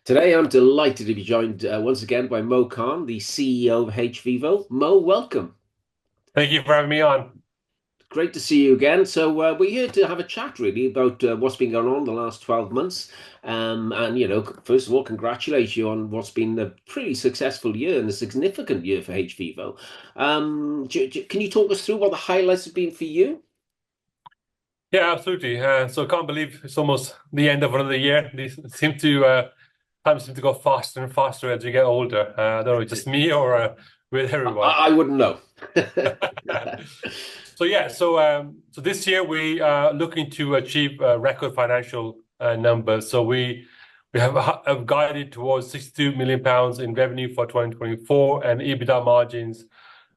Today, I'm delighted to be joined once again by Mo Khan, the CEO of hVIVO. Mo, welcome. Thank you for having me on. Great to see you again. We're here to have a chat really about what's been going on the last 12 months. First of all, congratulate you on what's been a pretty successful year and a significant year for hVIVO. Can you talk us through what the highlights have been for you? Yeah, absolutely. So I can't believe it's almost the end of another year. These time seem to go faster and faster as you get older. I don't know, just me or with everyone. I wouldn't know. So this year we are looking to achieve record financial numbers. So we have guided towards 62 million pounds in revenue for 2024 and EBITDA margins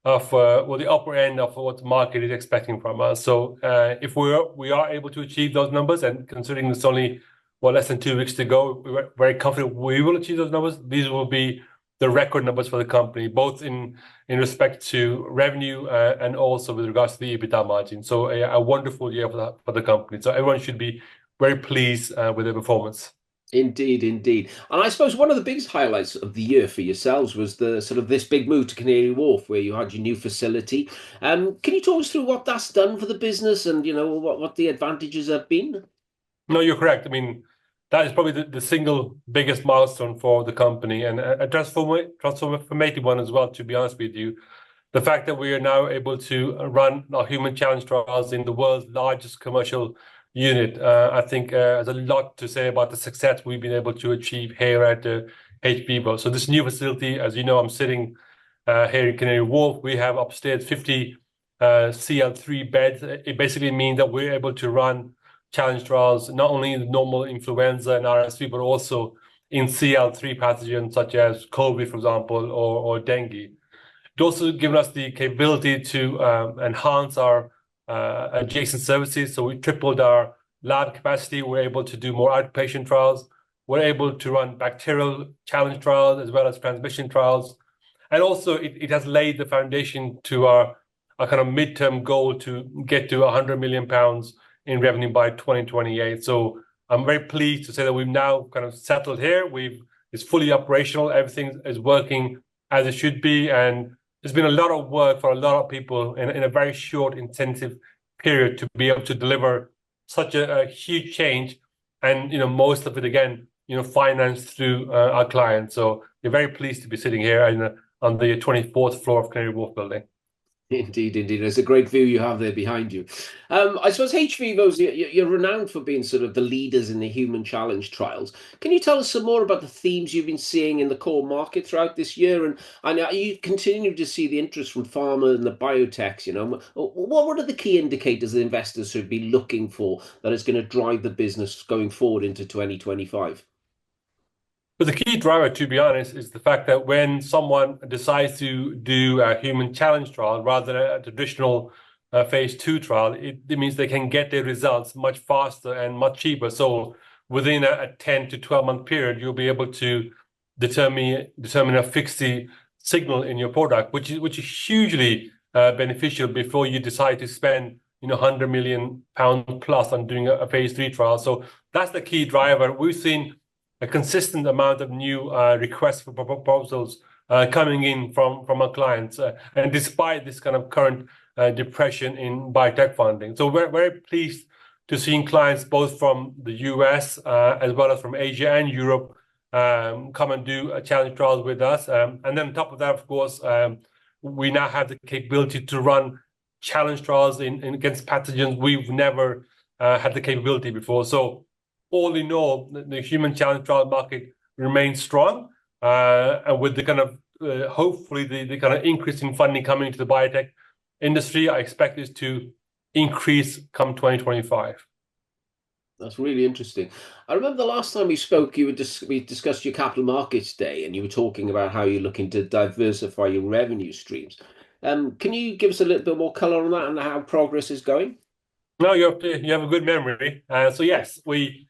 of the upper end of what the market is expecting from us. So if we are able to achieve those numbers, and considering it's only less than 2 weeks to go, we're very confident we will achieve those numbers. These will be the record numbers for the company, both in respect to revenue and also with regards to the EBITDA margin. So a wonderful year for the company. So everyone should be very pleased with their performance. Indeed, indeed. And I suppose one of the biggest highlights of the year for yourselves was the sort of this big move to Canary Wharf, where you had your new facility. Can you talk us through what that's done for the business and, what the advantages have been? No, you're correct. I mean, that is probably the single biggest milestone for the company, and a transformative one as well, to be honest with you. The fact that we are now able to run our human challenge trials in the world's largest commercial unit, I think has a lot to say about the success we've been able to achieve here at hVIVO. So this new facility, as you know, I'm sitting here in Canary Wharf. We have upstairs 50 CL3 beds. It basically means that we're able to run challenge trials, not only in normal influenza and RSV, but also in CL3 pathogens such as COVID, for example, or dengue. It also given us the capability to enhance our adjacent services. So we tripled our lab capacity. We're able to do more outpatient trials. We're able to run bacterial challenge trials as well as transmission trials. And also it has laid the foundation to our kind of midterm goal to get to 100 million pounds in revenue by 2028. So I'm very pleased to say that we've now kind of settled here. It's fully operational. Everything is working as it should be. And there's been a lot of work for a lot of people in a very short, intensive period to be able to deliver such a huge change. And, most of it, again, financed through our clients. So we're very pleased to be sitting here on the 24th floor of Canary Wharf building. Indeed, indeed. It's a great view you have there behind you. I suppose hVIVO's, you're renowned for being sort of the leaders in the human challenge trials. Can you tell us some more about the themes you've been seeing in the core market throughout this year? And you continue to see the interest from pharma and the biotechs, what are the key indicators that investors should be looking for that is going to drive the business going forward into 2025? But the key driver, to be honest, is the fact that when someone decides to do a human challenge trial rather than a traditional phase two trial, it means they can get their results much faster and much cheaper. So within a 10 to 12-month period, you'll be able to determine a efficacy signal in your product, which is hugely beneficial before you decide to spend 100 million pounds plus on doing a phase three trial. So that's the key driver. We've seen a consistent amount of new requests for proposals coming in from our clients, and despite this kind of current depression in biotech funding. So we're very pleased to seeing clients both from the US as well as from Asia and Europe come and do a challenge trials with us. And then on top of that, of course, we now have the capability to run challenge trials against pathogens we've never had the capability before. So all in all, the human challenge trial market remains strong, and with the kind of hopefully the kind of increase in funding coming to the biotech industry, I expect this to increase come 2025. That's really interesting. I remember the last time we spoke, we discussed your capital markets day, and you were talking about how you're looking to diversify your revenue streams. Can you give us a little bit more color on that and how progress is going? No, you have a good memory. So yes, we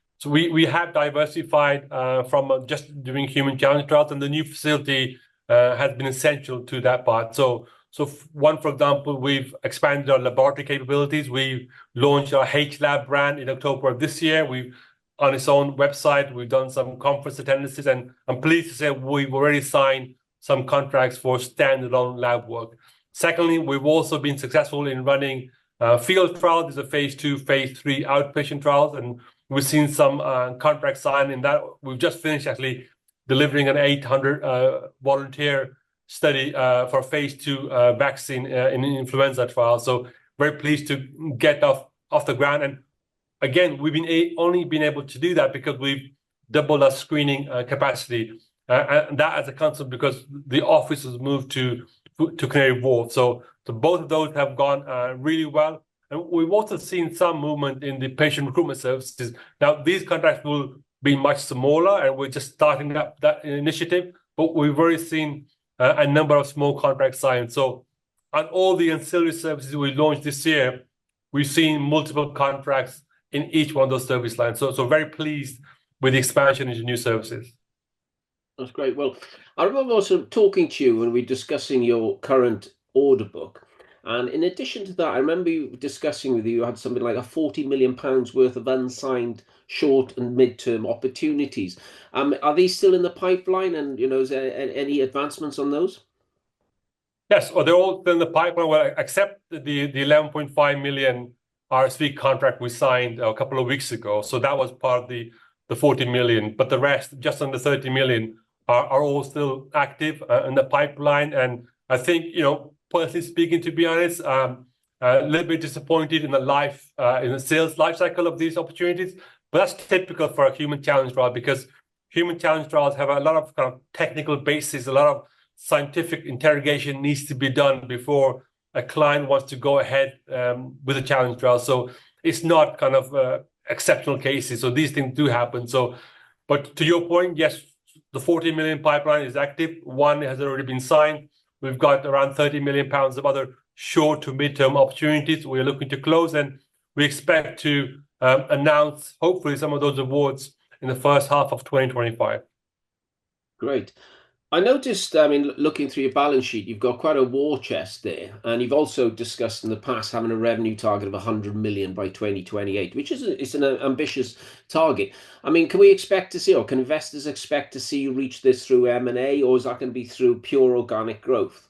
have diversified from just doing human challenge trials, and the new facility has been essential to that part. For example, we've expanded our laboratory capabilities. We launched our hLab brand in October of this year. We've on its own website. We've done some conference attendances, and I'm pleased to say we've already signed some contracts for standalone lab work. Secondly, we've also been successful in running field trials. These are phase 2, phase 3 outpatient trials, and we've seen some contracts signed in that. We've just finished actually delivering an 800 volunteer study for phase 2 vaccine in influenza trial. So very pleased to get off the ground. And again, we've only been able to do that because we've doubled our screening capacity. And that as a consequence because the office has moved to Canary Wharf. So both of those have gone really well. And we've also seen some movement in the patient recruitment services. Now, these contracts will be much smaller, and we're just starting up that initiative, but we've already seen a number of small contracts signed. So on all the ancillary services we launched this year, we've seen multiple contracts in each one of those service lines. So very pleased with the expansion into new services. That's great. Well, I remember also talking to you when we were discussing your current order book. And in addition to that, I remember you discussing with you had something like a £40 million worth of unsigned short and mid-term opportunities. Are these still in the pipeline? And, is there any advancements on those? Yes, well, they're all in the pipeline, well, except the 11.5 million RSV contract we signed a couple of weeks ago. So that was part of the 40 million, but the rest, just under 30 million, are all still active in the pipeline. And I think, personally speaking, to be honest, a little bit disappointed in the sales life cycle of these opportunities. But that's typical for a human challenge trial because human challenge trials have a lot of kind of technical basis, a lot of scientific interrogation needs to be done before a client wants to go ahead with a challenge trial. So it's not kind of exceptional cases. So these things do happen. So, but to your point, yes, the 40 million pipeline is active. One has already been signed. We've got around 30 million pounds of other short to mid-term opportunities we're looking to close, and we expect to announce hopefully some of those awards in the first half of 2025. Great. I noticed, looking through your balance sheet, you've got quite a war chest there, and you've also discussed in the past having a revenue target of 100 million by 2028, which is an ambitious target. Can we expect to see, or can investors expect to see you reach this through M&A, or is that going to be through pure organic growth?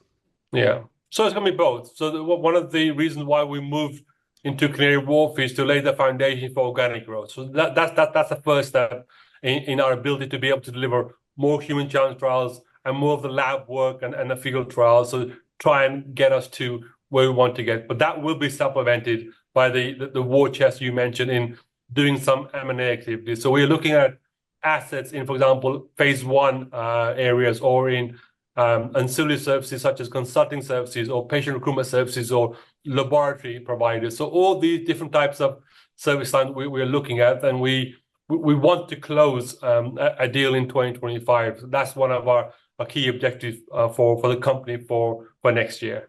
Yeah, so it's going to be both. So one of the reasons why we moved into Canary Wharf is to lay the foundation for organic growth. So that's the first step in our ability to be able to deliver more human challenge trials and more of the lab work and the field trials. So try and get us to where we want to get. But that will be supplemented by the war chest you mentioned in doing some M&A activities. So we're looking at assets in, for example, phase 1 areas or in ancillary services such as consulting services or patient recruitment services or laboratory providers. So all these different types of service lines we're looking at, and we want to close a deal in 2025. So that's one of our key objectives for the company for next year.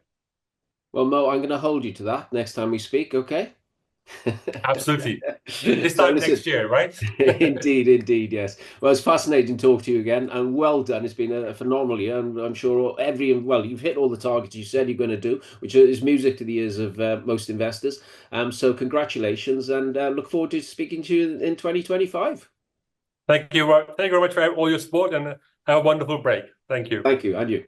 Well, Mo, I'm going to hold you to that next time we speak, okay? Absolutely. This time next year, right? Indeed, yes. Well, it's fascinating to talk to you again, and well done. It's been a phenomenal year, and I'm sure you've hit all the targets you said you're going to do, which is music to the ears of most investors. So congratulations, and look forward to speaking to you in 2025. Thank you. Thank you very much for all your support, and have a wonderful break. Thank you. Thank you, and you.